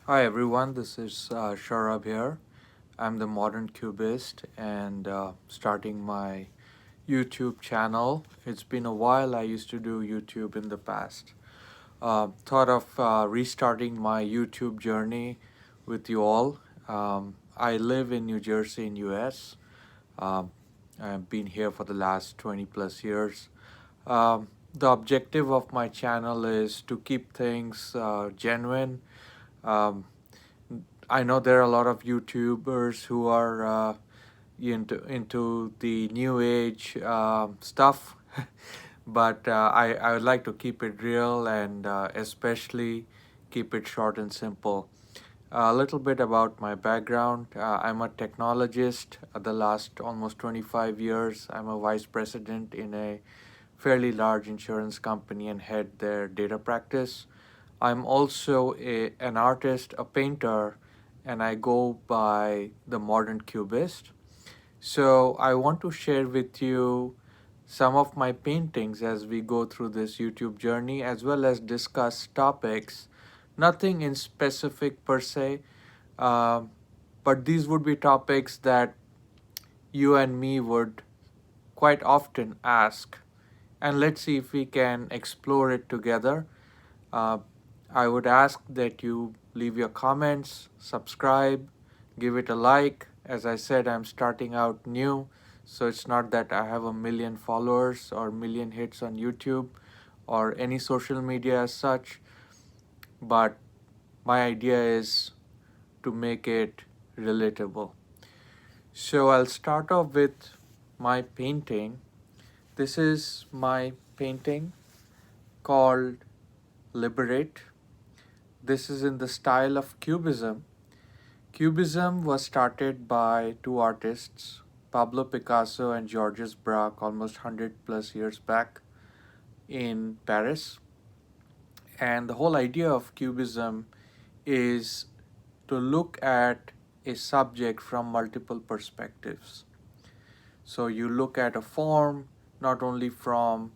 Hi everyone, this is Sharab here. I'm the modern cubist and starting my YouTube channel. It's been a while. I used to do YouTube in the past. Thought of restarting my YouTube journey with you all. I live in New Jersey in US. Um, I've been here for the last 20 plus years. The objective of my channel is to keep things genuine. Um, I know there are a lot of YouTubers who are into the new age stuff, but I would like to keep it real and especially keep it short and simple. A little bit about my background. I'm a technologist. The last almost 25 years, I'm a vice president in a fairly large insurance company and head their data practice. I'm also an artist, a painter, and I go by the modern cubist. So I want to share with you some of my paintings as we go through this YouTube journey, as well as discuss topics, nothing in specific per se, uh, but these would be topics that you and me would quite often ask. And let's see if we can explore it together. Uh, I would ask that you leave your comments, subscribe, give it a like. As I said, I'm starting out new, so it's not that I have a million followers or million hits on YouTube or any social media as such, but my idea is to make it relatable. So I'll start off with my painting. This is my painting called Liberate. This is in the style of Cubism. Cubism was started by two artists, Pablo Picasso and Georges Braque, almost 100 plus years back in Paris. And the whole idea of Cubism is to look at a subject from multiple perspectives. So you look at a form not only from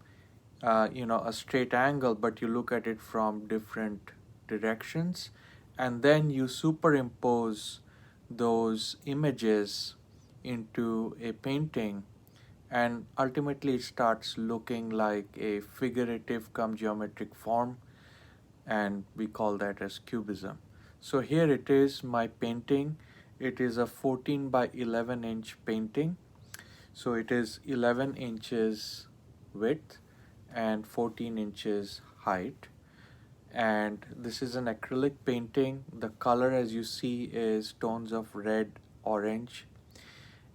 a straight angle, but you look at it from different directions, and then you superimpose those images into a painting, and ultimately it starts looking like a figurative come geometric form, and we call that as cubism. So here it is, my painting. It is a 14 by 11 inch painting, so it is 11 inches width and 14 inches height. And this is an acrylic painting. The color, as you see, is tones of red, orange.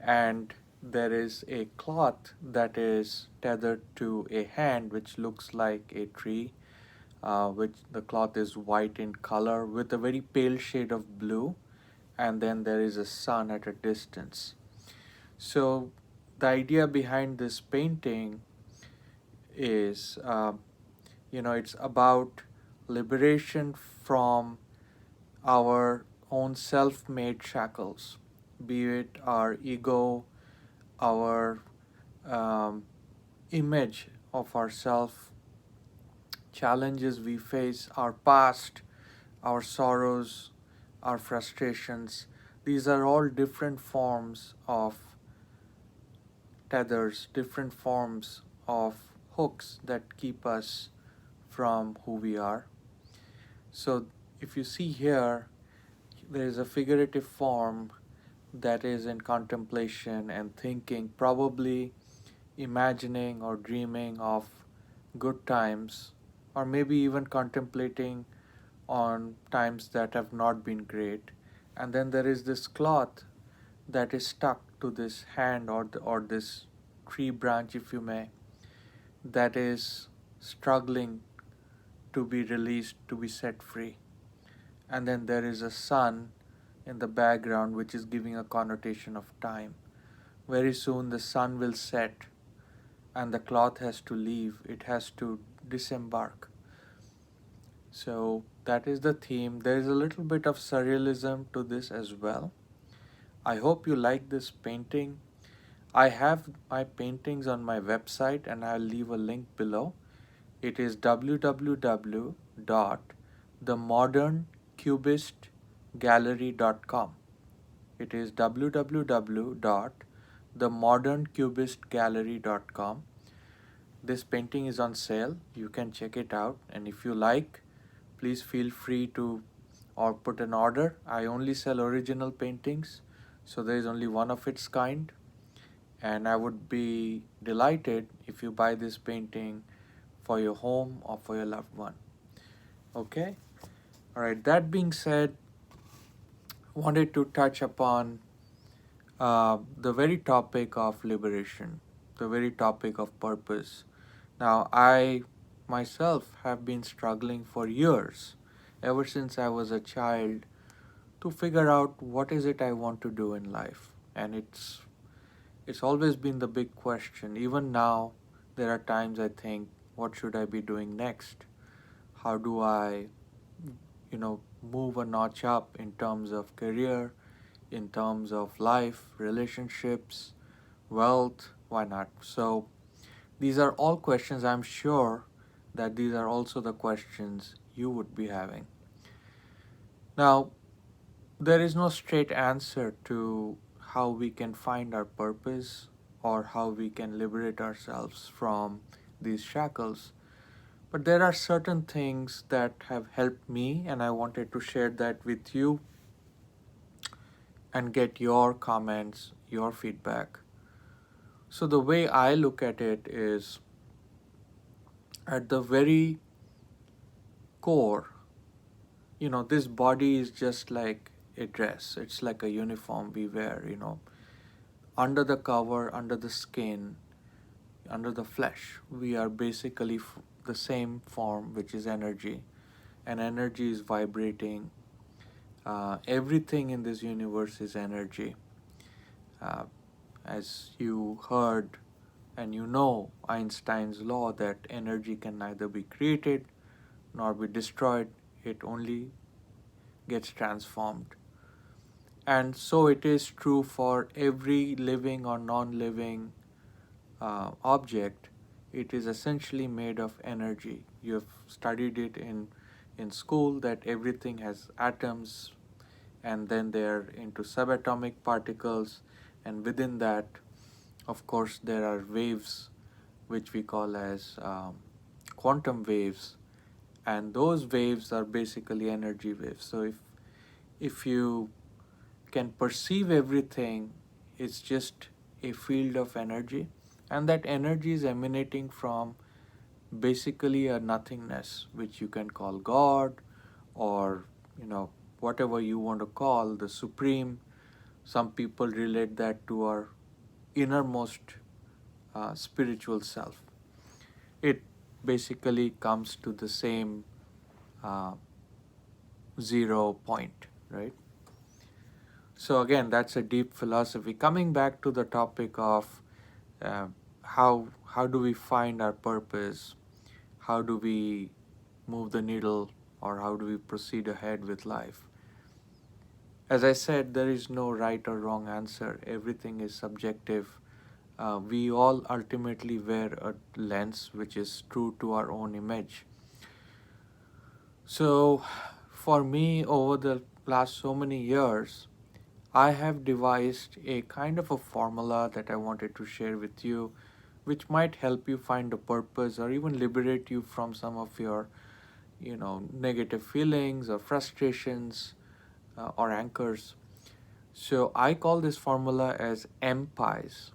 And there is a cloth that is tethered to a hand which looks like a tree, which the cloth is white in color with a very pale shade of blue. And then there is a sun at a distance. So the idea behind this painting is, it's about liberation from our own self made shackles, be it our ego, our um, image of ourself, challenges we face, our past, our sorrows, our frustrations. These are all different forms of tethers, different forms of hooks that keep us from who we are. So, if you see here, there is a figurative form that is in contemplation and thinking, probably imagining or dreaming of good times, or maybe even contemplating on times that have not been great. And then there is this cloth that is stuck to this hand or this tree branch, if you may, that is struggling to be released, to be set free. And then there is a sun in the background which is giving a connotation of time. Very soon the sun will set and the cloth has to leave, it has to disembark. So that is the theme. There is a little bit of surrealism to this as well. I hope you like this painting. I have my paintings on my website and I'll leave a link below. It is www.themoderncubist.com. moderncubistgallery.com. It is www.themoderncubistgallery.com. This painting is on sale. You can check it out, and if you like, please feel free to or put an order. I only sell original paintings, so there is only one of its kind, and I would be delighted if you buy this painting for your home or for your loved one. Okay? All right, that being said, wanted to touch upon the very topic of liberation, the very topic of purpose. Now, I myself have been struggling for years, ever since I was a child, to figure out what is it I want to do in life. And it's always been the big question. Even now, there are times I think, what should I be doing next? How do I, move a notch up in terms of career, in terms of life, relationships, wealth? Why not? So, these are all questions. I'm sure that these are also the questions you would be having. Now, there is no straight answer to how we can find our purpose or how we can liberate ourselves from these shackles. But there are certain things that have helped me, and I wanted to share that with you and get your comments, your feedback. So, the way I look at it is, at the very core, this body is just like a dress, it's like a uniform we wear. Under the cover, under the skin, under the flesh, we are basically the same form, which is energy, and energy is vibrating. Everything in this universe is energy. Uh, as you heard and Einstein's law that energy can neither be created nor be destroyed, it only gets transformed. And so it is true for every living or non living object. It is essentially made of energy. You have studied it in school that everything has atoms, and then they are into subatomic particles, and within that, of course, there are waves which we call as quantum waves, and those waves are basically energy waves. So if you can perceive everything, it's just a field of energy, and that energy is emanating from basically a nothingness, which you can call God, or whatever you want to call the supreme. Some people relate that to our innermost spiritual self. It basically comes to the same uh, 0 point, right? So again, that's a deep philosophy. Coming back to the topic of uh, how do we find our purpose? How do we move the needle, or how do we proceed ahead with life? As I said, there is no right or wrong answer. Everything is subjective. We all ultimately wear a lens which is true to our own image. So, for me, over the last so many years, I have devised a kind of a formula that I wanted to share with you, which might help you find a purpose or even liberate you from some of your, negative feelings or frustrations or anchors. So I call this formula as MPIES.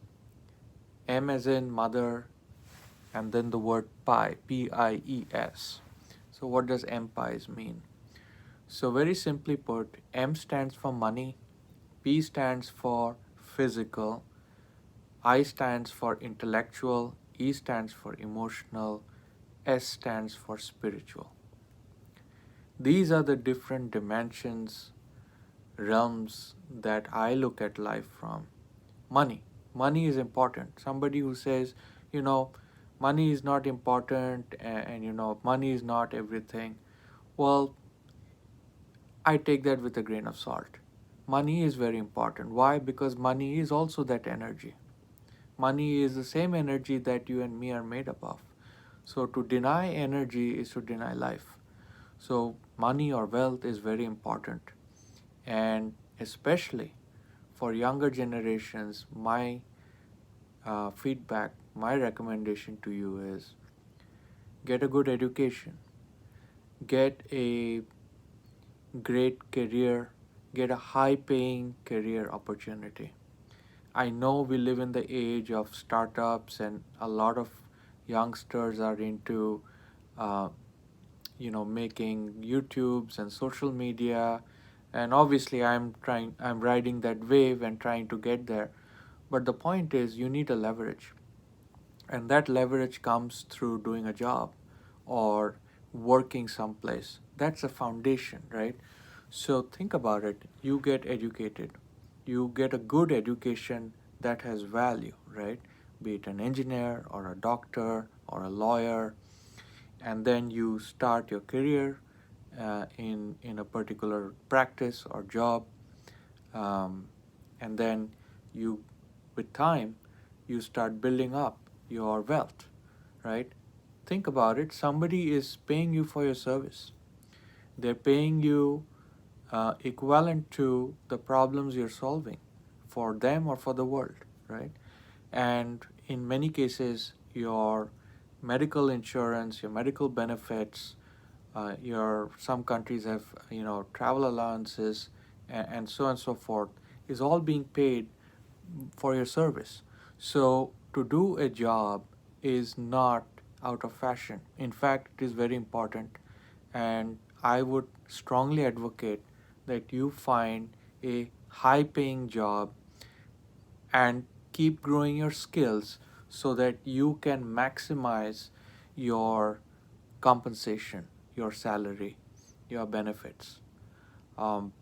M as in mother, and then the word pi, PIES. So what does MPIES mean? So very simply put, M stands for money, P stands for physical, I stands for intellectual, E stands for emotional, S stands for spiritual. These are the different dimensions, realms that I look at life from. Money. Money is important. Somebody who says, money is not important, and money is not everything. Well, I take that with a grain of salt. Money is very important. Why? Because money is also that energy. Money is the same energy that you and me are made up of. So to deny energy is to deny life. So money or wealth is very important. And especially for younger generations, my feedback, my recommendation to you is get a good education, get a great career, get a high paying career opportunity. I know we live in the age of startups, and a lot of youngsters are into, uh, making YouTubes and social media. And obviously, I'm riding that wave and trying to get there. But the point is, you need a leverage. And that leverage comes through doing a job or working someplace. That's a foundation, right? So think about it. You get educated, you get a good education that has value, right? Be it an engineer or a doctor or a lawyer, and then you start your career in a particular practice or job, um, and then you, with time, you start building up your wealth, right? Think about it. Somebody is paying you for your service. They're paying you equivalent to the problems you're solving for them or for the world, right? And in many cases, your medical insurance, your medical benefits, your some countries have travel allowances, and so on and so forth, is all being paid for your service. So to do a job is not out of fashion. In fact, it is very important, and I would strongly advocate that you find a high paying job and keep growing your skills so that you can maximize your compensation, your salary, your benefits. Um,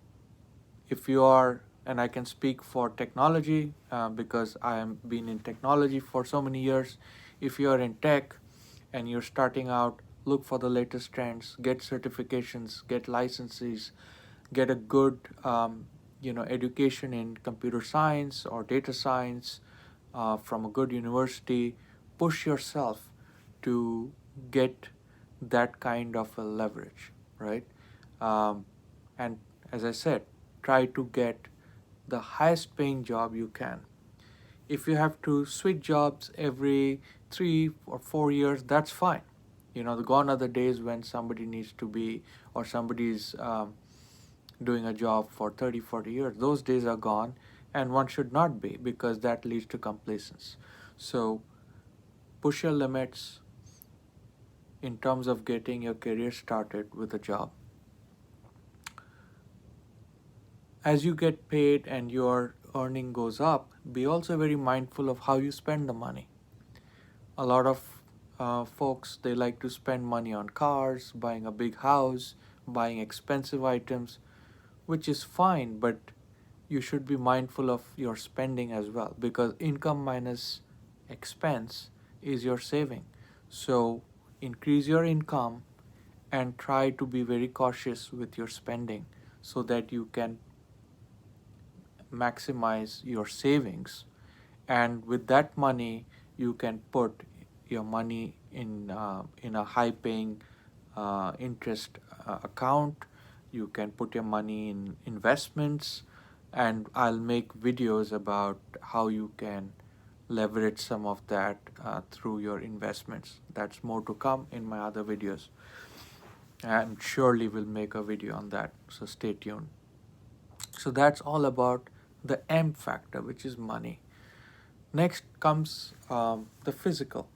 if you are, and I can speak for technology because I am been in technology for so many years. If you are in tech and you're starting out, look for the latest trends, get certifications, get licenses, get a good education in computer science or data science from a good university. Push yourself to get that kind of a leverage, right? And as I said, try to get the highest paying job you can. If you have to switch jobs every 3 or 4 years, that's fine. Gone are the days when somebody needs to be, or somebody's doing a job for 30, 40 years. Those days are gone, and one should not be, because that leads to complacence. So push your limits in terms of getting your career started with a job. As you get paid and your earning goes up, be also very mindful of how you spend the money. A lot of folks, they like to spend money on cars, buying a big house, buying expensive items, which is fine, but you should be mindful of your spending as well, because income minus expense is your saving. So increase your income and try to be very cautious with your spending so that you can maximize your savings, and with that money you can put your money in a high paying interest account. You can put your money in investments, and I'll make videos about how you can leverage some of that through your investments. That's more to come in my other videos. I'm surely will make a video on that, so stay tuned. So that's all about the M factor, which is money. Next comes the physical.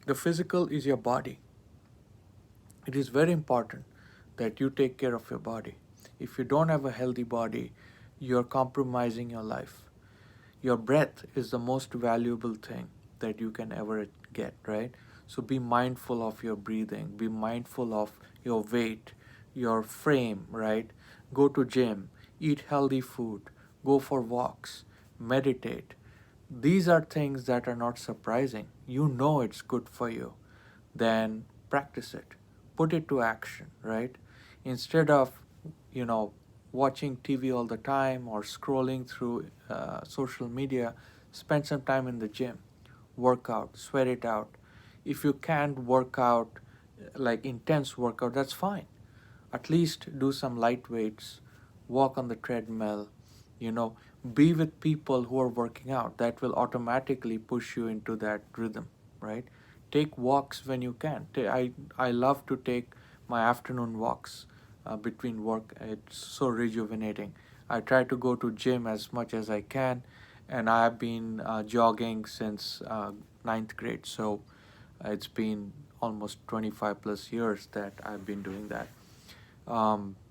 The physical is your body. It is very important that you take care of your body. If you don't have a healthy body, you're compromising your life. Your breath is the most valuable thing that you can ever get, right? So be mindful of your breathing, be mindful of your weight, your frame, right? Go to gym, eat healthy food, go for walks, meditate. These are things that are not surprising. You know it's good for you. Then practice it. Put it to action, right? Instead of, you know, watching TV all the time or scrolling through social media, spend some time in the gym, work out, sweat it out. If you can't work out like intense workout, that's fine. At least do some light weights, walk on the treadmill, you know, be with people who are working out. That will automatically push you into that rhythm, right? Take walks when you can. I love to take my afternoon walks between work. It's so rejuvenating. I try to go to gym as much as I can, and I have been jogging since ninth grade. So it's been almost 25 plus years that I've been doing that.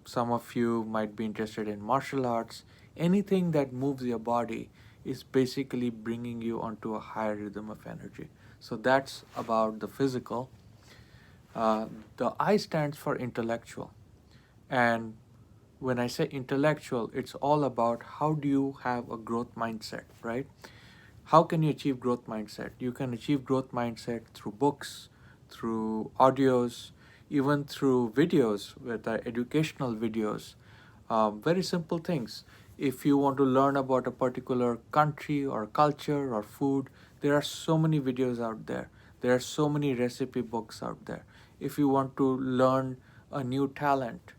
Some of you might be interested in martial arts. Anything that moves your body is basically bringing you onto a higher rhythm of energy. So that's about the physical. Uh, the I stands for intellectual. And when I say intellectual, it's all about how do you have a growth mindset, right? How can you achieve growth mindset? You can achieve growth mindset through books, through audios, even through videos with educational videos. Very simple things. If you want to learn about a particular country or culture or food, there are so many videos out there. There are so many recipe books out there. If you want to learn a new talent,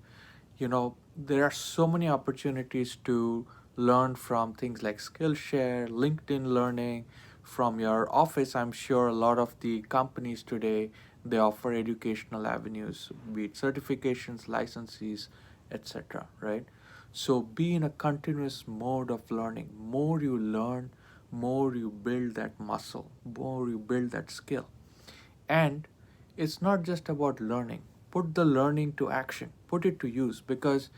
there are so many opportunities to learn from things like Skillshare, LinkedIn Learning, from your office. I'm sure a lot of the companies today, they offer educational avenues, be it certifications, licenses, etc., right? So be in a continuous mode of learning. More you learn, more you build that muscle, more you build that skill. And it's not just about learning. Put the learning to action, put it to use, because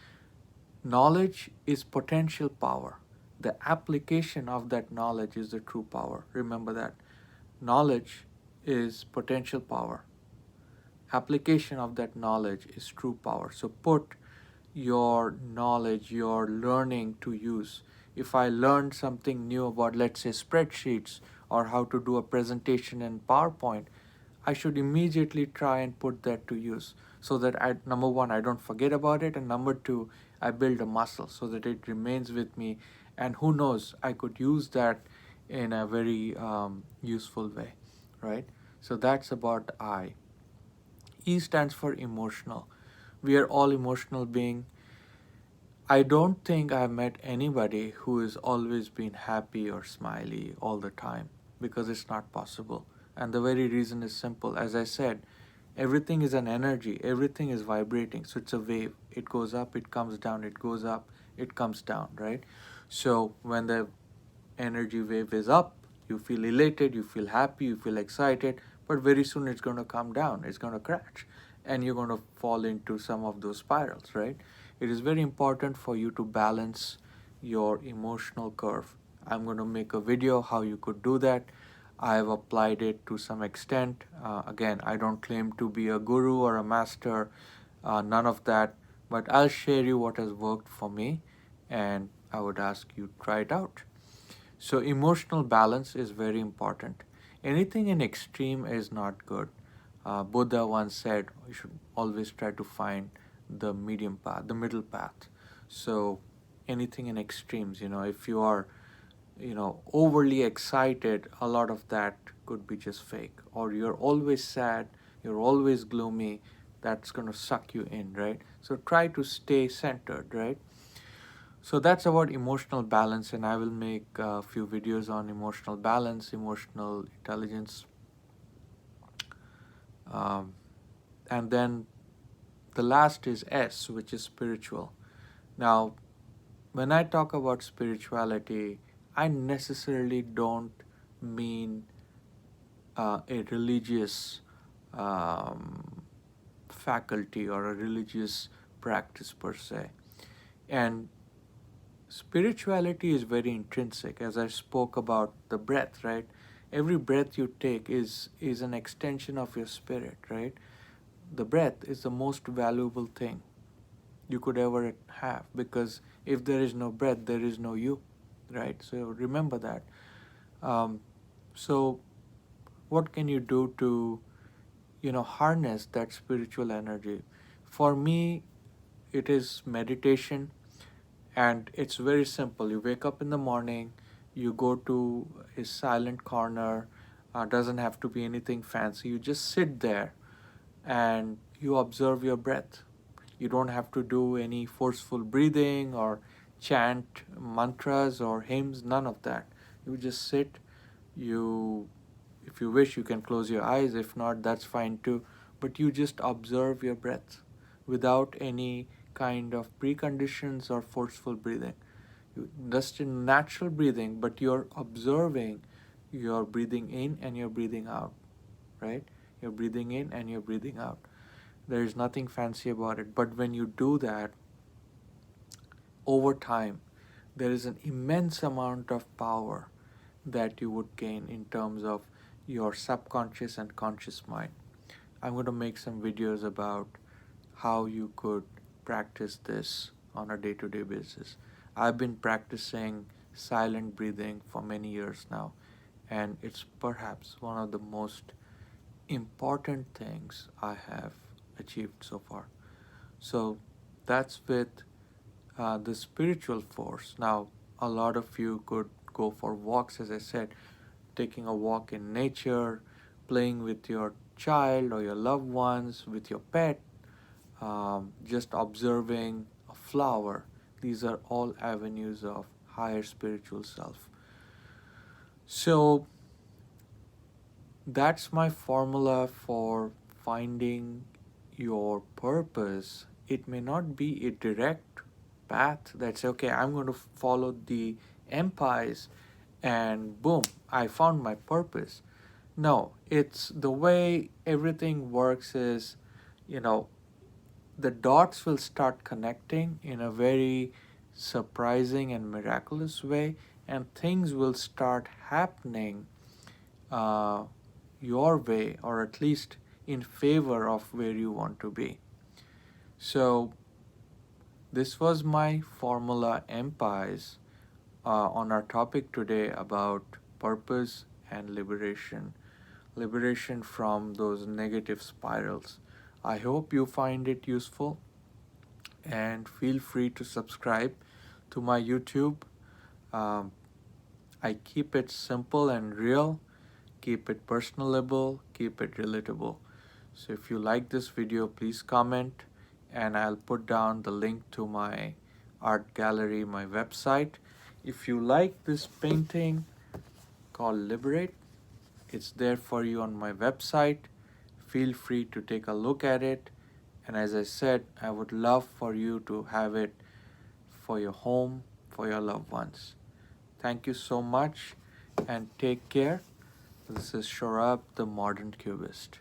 knowledge is potential power. The application of that knowledge is the true power. Remember that. Knowledge is potential power. Application of that knowledge is true power. So put your knowledge, your learning to use. If I learned something new about, let's say, spreadsheets or how to do a presentation in PowerPoint, I should immediately try and put that to use so that number one, I don't forget about it, and number two, I build a muscle so that it remains with me. And who knows, I could use that in a very useful way, right? So that's about I. E stands for emotional. We are all emotional being. I don't think I've met anybody who has always been happy or smiley all the time, because it's not possible. And the very reason is simple. As I said, everything is an energy, everything is vibrating. So it's a wave. It goes up, it comes down, it goes up, it comes down, right? So when the energy wave is up, you feel elated, you feel happy, you feel excited, but very soon it's going to come down, it's going to crash, and you're going to fall into some of those spirals, right? It is very important for you to balance your emotional curve. I'm going to make a video how you could do that. I have applied it to some extent. Again, I don't claim to be a guru or a master, none of that, but I'll share you what has worked for me, and I would ask you to try it out. So, emotional balance is very important. Anything in extreme is not good. Buddha once said we should always try to find the medium path, the middle path. So, anything in extremes, if you are, overly excited, a lot of that could be just fake. Or you're always sad, you're always gloomy, that's going to suck you in, right? So, try to stay centered, right? So that's about emotional balance, and I will make a few videos on emotional balance, emotional intelligence, um, and then the last is S, which is spiritual. Now, when I talk about spirituality, I necessarily don't mean a religious um, faculty or a religious practice per se. And spirituality is very intrinsic, as I spoke about the breath, right? Every breath you take is an extension of your spirit, right? The breath is the most valuable thing you could ever have, because if there is no breath, there is no you, right? So remember that. Um, so what can you do to harness that spiritual energy? For me, it is meditation. And it's very simple. You wake up in the morning, you go to a silent corner, doesn't have to be anything fancy. You just sit there and you observe your breath. You don't have to do any forceful breathing or chant mantras or hymns, none of that. You just sit. You, if you wish, you can close your eyes. If not, that's fine too. But you just observe your breath without any kind of preconditions or forceful breathing. Just in natural breathing, but you're observing, you're breathing in and you're breathing out, right? You're breathing in and you're breathing out. There is nothing fancy about it. But when you do that over time, there is an immense amount of power that you would gain in terms of your subconscious and conscious mind. I'm going to make some videos about how you could practice this on a day to day basis. I've been practicing silent breathing for many years now, and it's perhaps one of the most important things I have achieved so far. So that's with the spiritual force. Now, a lot of you could go for walks, as I said, taking a walk in nature, playing with your child or your loved ones, with your pet, just observing a flower. These are all avenues of higher spiritual self. So that's my formula for finding your purpose. It may not be a direct path that's okay, I'm going to follow the empires and boom, I found my purpose. No, it's the way everything works is, you know, the dots will start connecting in a very surprising and miraculous way, and things will start happening uh, your way, or at least in favor of where you want to be. So, this was my formula empires on our topic today about purpose and liberation. Liberation from those negative spirals. I hope you find it useful and feel free to subscribe to my YouTube. Um, I keep it simple and real, keep it personable, keep it relatable. So if you like this video, please comment and I'll put down the link to my art gallery, my website. If you like this painting called Liberate, it's there for you on my website. Feel free to take a look at it. And as I said, I would love for you to have it for your home, for your loved ones. Thank you so much and take care. This is Shorab, the Modern Cubist.